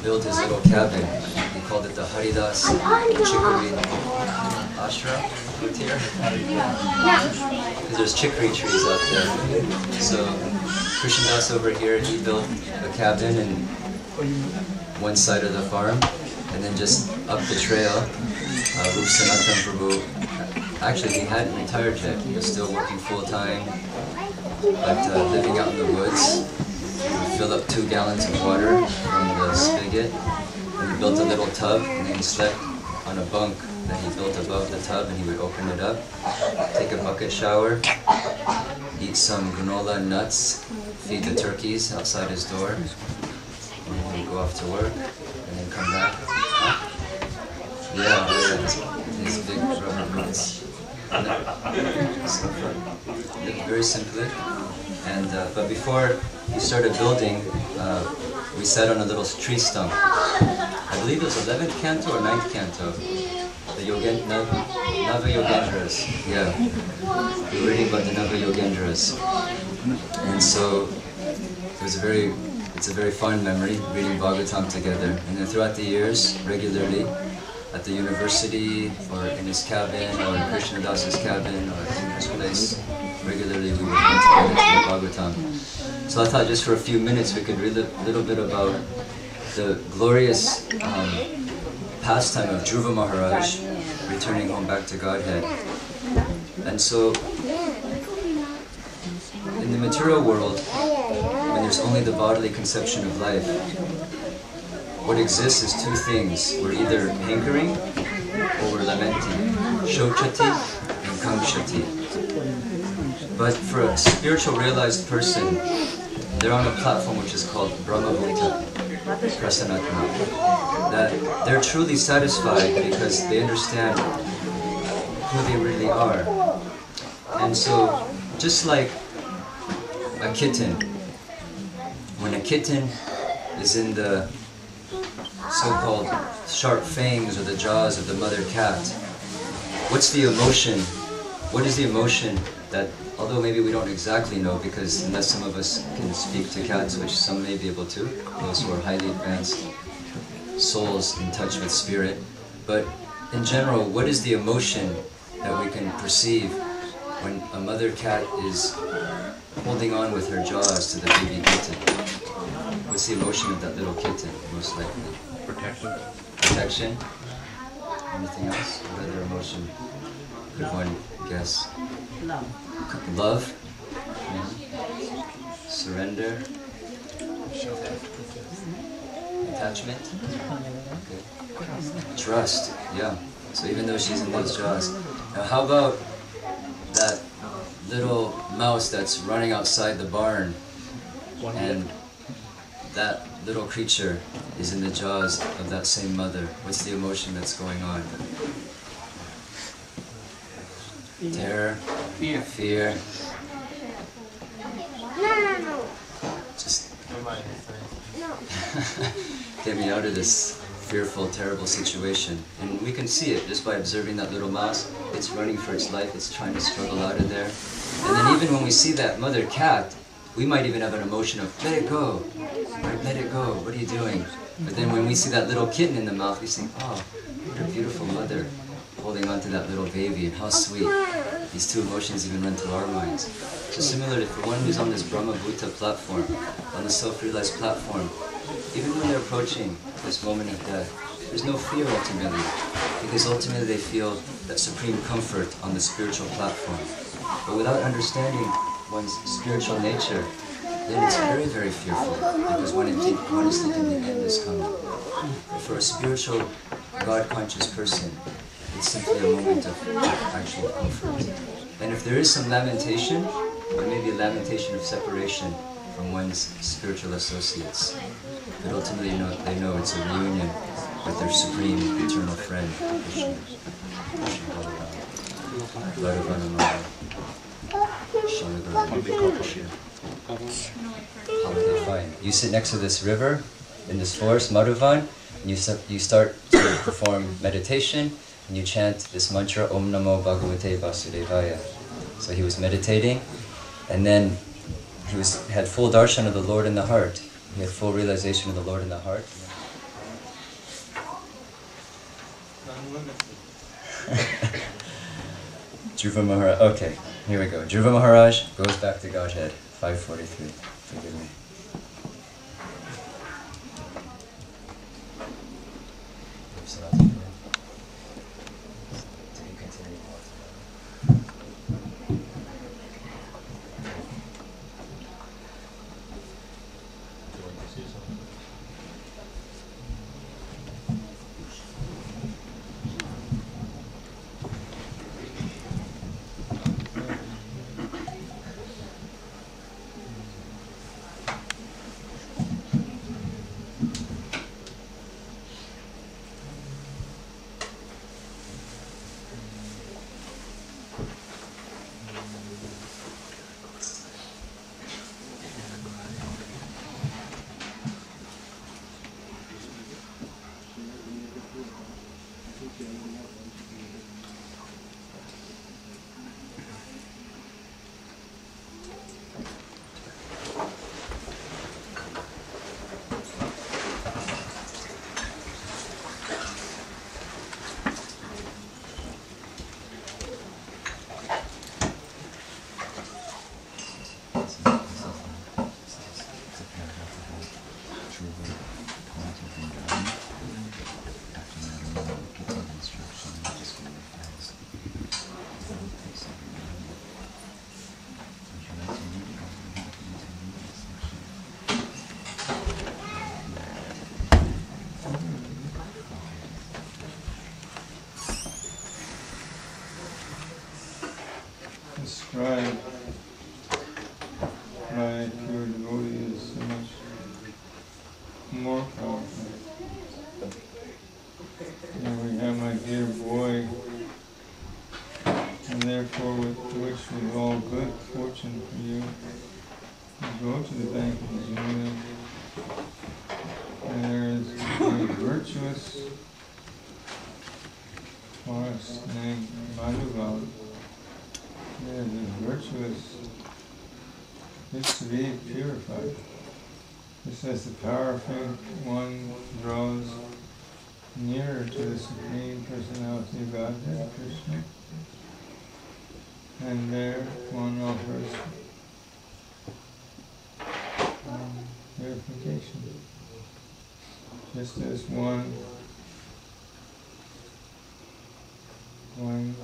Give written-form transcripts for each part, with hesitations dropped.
Built his little cabin. He called it the Haridas Chicory Ashram here. Because there's chicory trees out there. So Krishnadas over here, he built a cabin in one side of the farm, and then just up the trail, Rupa Sanatan Prabhu, actually he hadn't retired yet. He was still working full time, but living out in the woods. He would fill up 2 gallons of water from the spigot, and he built a little tub, and then he slept on a bunk that he built above the tub, and he would open it up, take a bucket shower, eat some granola nuts, feed the turkeys outside his door, and then he'd go off to work, and then come back. Yeah, his big rubber boots. Very simply. And but before he started building, we sat on a little tree stump. I believe it was 11th canto or 9th canto. The Nava Yogendras. Yeah. We were reading about the Nava Yogendras. And so it's a very fond memory, reading Bhagavatam together. And then throughout the years, regularly, at the university, or in his cabin, or in Krishna Das's cabin, or in his place, regularly we would come together to Bhagavatam. So I thought just for a few minutes we could read a little bit about the glorious pastime of Dhruva Maharaj returning home back to Godhead. And so, in the material world, when there's only the bodily conception of life, what exists is 2 things. We're either hankering or we're lamenting. Shochati and kamshati. But for a spiritual realized person, they're on a platform which is called Brahmabhuta, Prasanatma. That they're truly satisfied because they understand who they really are. And so, just like a kitten, when a kitten is in the so-called sharp fangs or the jaws of the mother cat, what's the emotion? What is the emotion that, although maybe we don't exactly know, because unless some of us can speak to cats, which some may be able to, those who are highly advanced souls in touch with spirit, but in general, what is the emotion that we can perceive when a mother cat is holding on with her jaws to the baby kitten? What's the emotion of that little kitten, most likely? Protection. Protection? Anything else? What other emotion could one guess? Love. Love? Surrender? Attachment? Okay. Trust, yeah. So even though she's in those jaws. Now how about that little mouse that's running outside the barn, and that little creature is in the jaws of that same mother? What's the emotion that's going on? Terror? Fear? No. Just get me out of this fearful, terrible situation. And we can see it just by observing that little mouse. It's running for its life, it's trying to struggle out of there. And then even when we see that mother cat, we might even have an emotion of, let it go, right? Let it go, what are you doing? But then when we see that little kitten in the mouth, we think, oh, what a beautiful mother holding on to that little baby, and how sweet. These 2 emotions even run through our minds. So similarly, for one who's on this Brahmabhuta platform, on the self-realized platform, even when they're approaching this moment of death, there's no fear ultimately, because ultimately they feel that supreme comfort on the spiritual platform. But without understanding one's spiritual nature, then it's very, very fearful, because one is thinking the end is coming. But for a spiritual, God-conscious person, it's simply a moment of actual comfort. And if there is some lamentation, or maybe a lamentation of separation from one's spiritual associates, but ultimately they know it's a reunion with their supreme eternal friend, Krishna. Madhuvana Maharaj. Okay, fine. You sit next to this river, in this forest, Madhuvan, and you start to perform meditation, and you chant this mantra, Om Namo Bhagavate Vasudevaya. So he was meditating, and then he had full darshan of the Lord in the heart. He had full realization of the Lord in the heart. Dhruva Maharaj, okay, here we go. Dhruva Maharaj goes back to Godhead, 543. Forgive me. Described by pure devotee is so much more powerful. Here we have my dear boy, and therefore with which with all good fortune for you, you go to the bank of the Yamuna, and there is a virtuous forest named Madhuval. Yeah, the virtuous is to be purified. Just as the powerful one draws nearer to the Supreme Personality of Godhead, Krishna, and there one offers purification. Just as one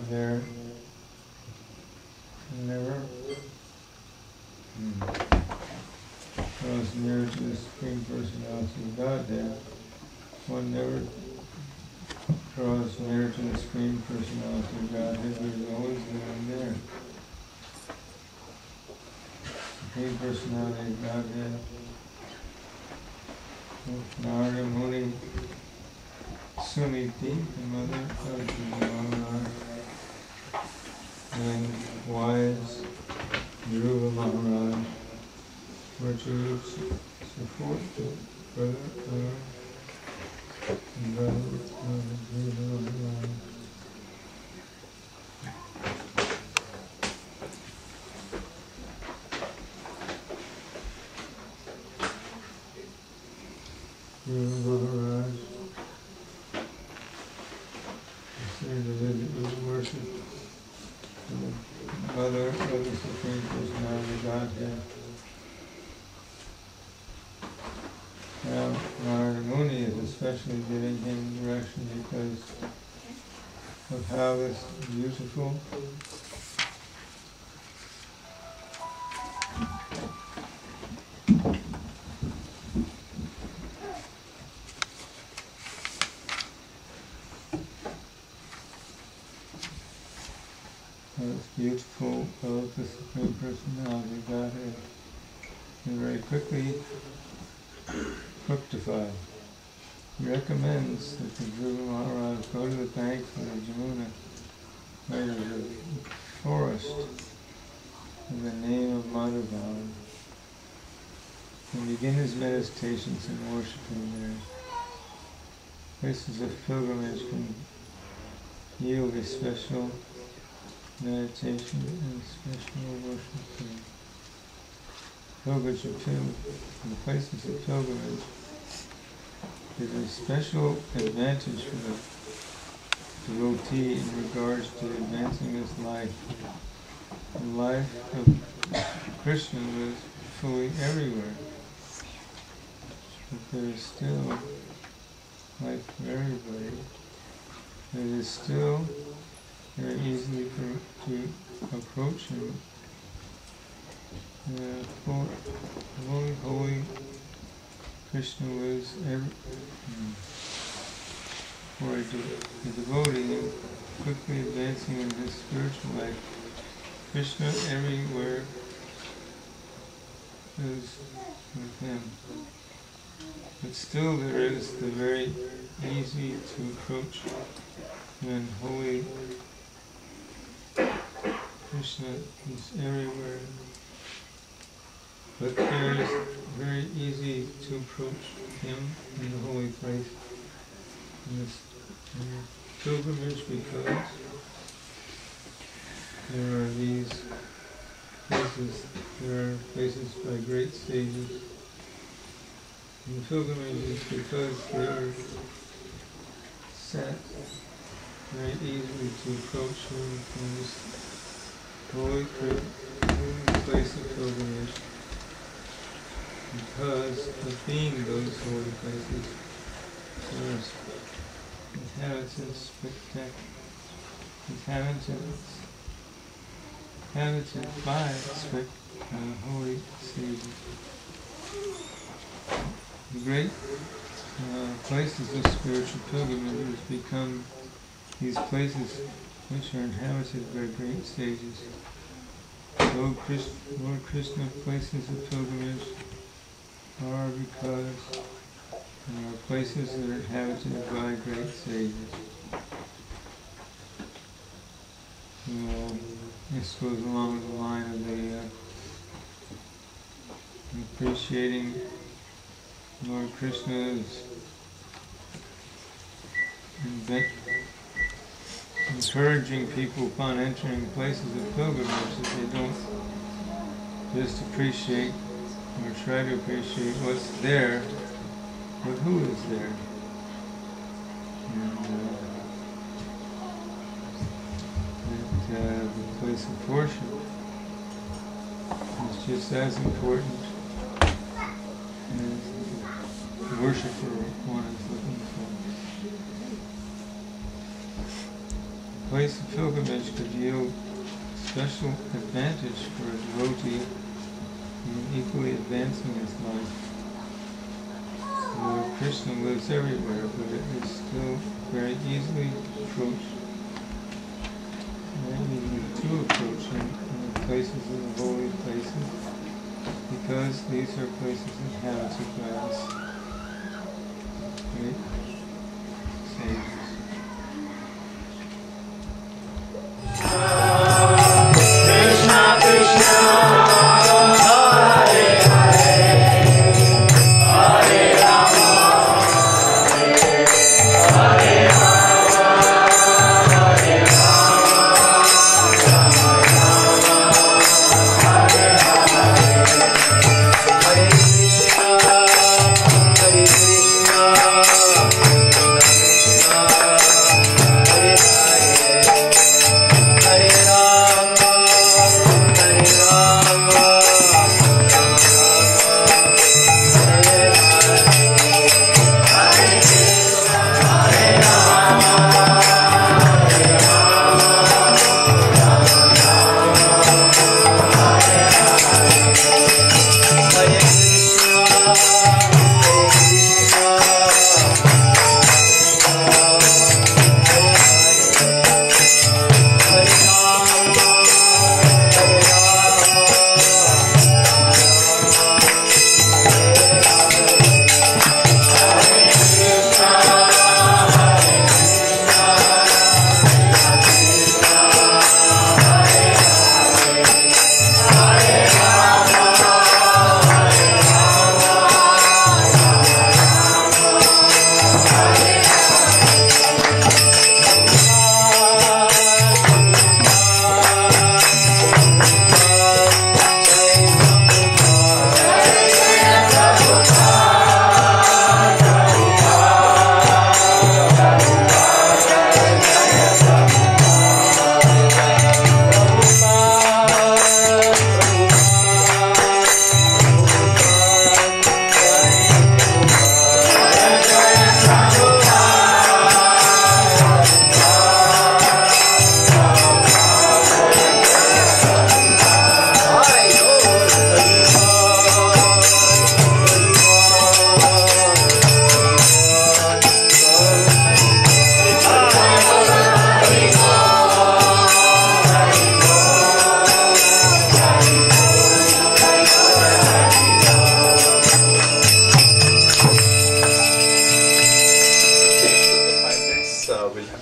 there never draws near to the Supreme Personality of Godhead. One never draws near to the Supreme Personality of Godhead, but is always the one there. Supreme Personality of Godhead. Narada Muni Suniti, the mother of Dhruva, and wise Rupa Maharaj were to support the brother and brother Dhruva Maharaj. Dhruva Maharaj worship the mother of the Supreme Personality of Godhead. Now, Narada Muni is especially giving him direction because of how this beautiful of the Supreme Personality of Godhead and very quickly fructified. He recommends that the Dhruva Maharaj go to the banks of the Yamuna, where the forest in the name of Madhavan and begin his meditations and worshiping there. Places of pilgrimage can yield a special meditation and special worship there. The places of pilgrimage is a special advantage for the devotee in regards to advancing his life. The life of Krishna was fully everywhere, but there is still life for everybody. It is still very easy to approach him. Holy Krishna was for a devotee quickly advancing in his spiritual life. Krishna everywhere is with him. But still there is the very easy to approach when holy Krishna is everywhere. But there is very easy to approach him in the holy place, in this pilgrimage, because there are these places, there are places by great sages. And the pilgrimage is because they are set very easily to approach him in this holy place of pilgrimage. Because of being those holy places, there are inhabited by holy sages. The great places of spiritual pilgrimage become these places which are inhabited by great sages. Lord Krishna places of pilgrimage are because there are places that are inhabited by great sages. This goes along with the line of the appreciating Lord Krishna's encouraging people upon entering places of pilgrimage that they don't just appreciate or try to appreciate what's there, but who is there. And the place of worship is just as important as the worshiper one is looking for. The place of pilgrimage could yield special advantage for a devotee in equally advancing his life. Lord Krishna lives everywhere, but it is still very easily approached. Very easy to approach him in the places of the holy places, because these are places inhabited by us great sages. Krishna Krishna Hare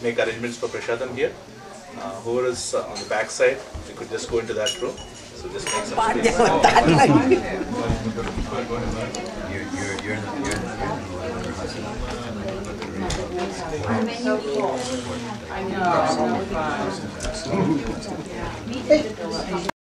make arrangements for Prashadam here. Whoever is on the back side, we could just go into that room. So just make some space. You're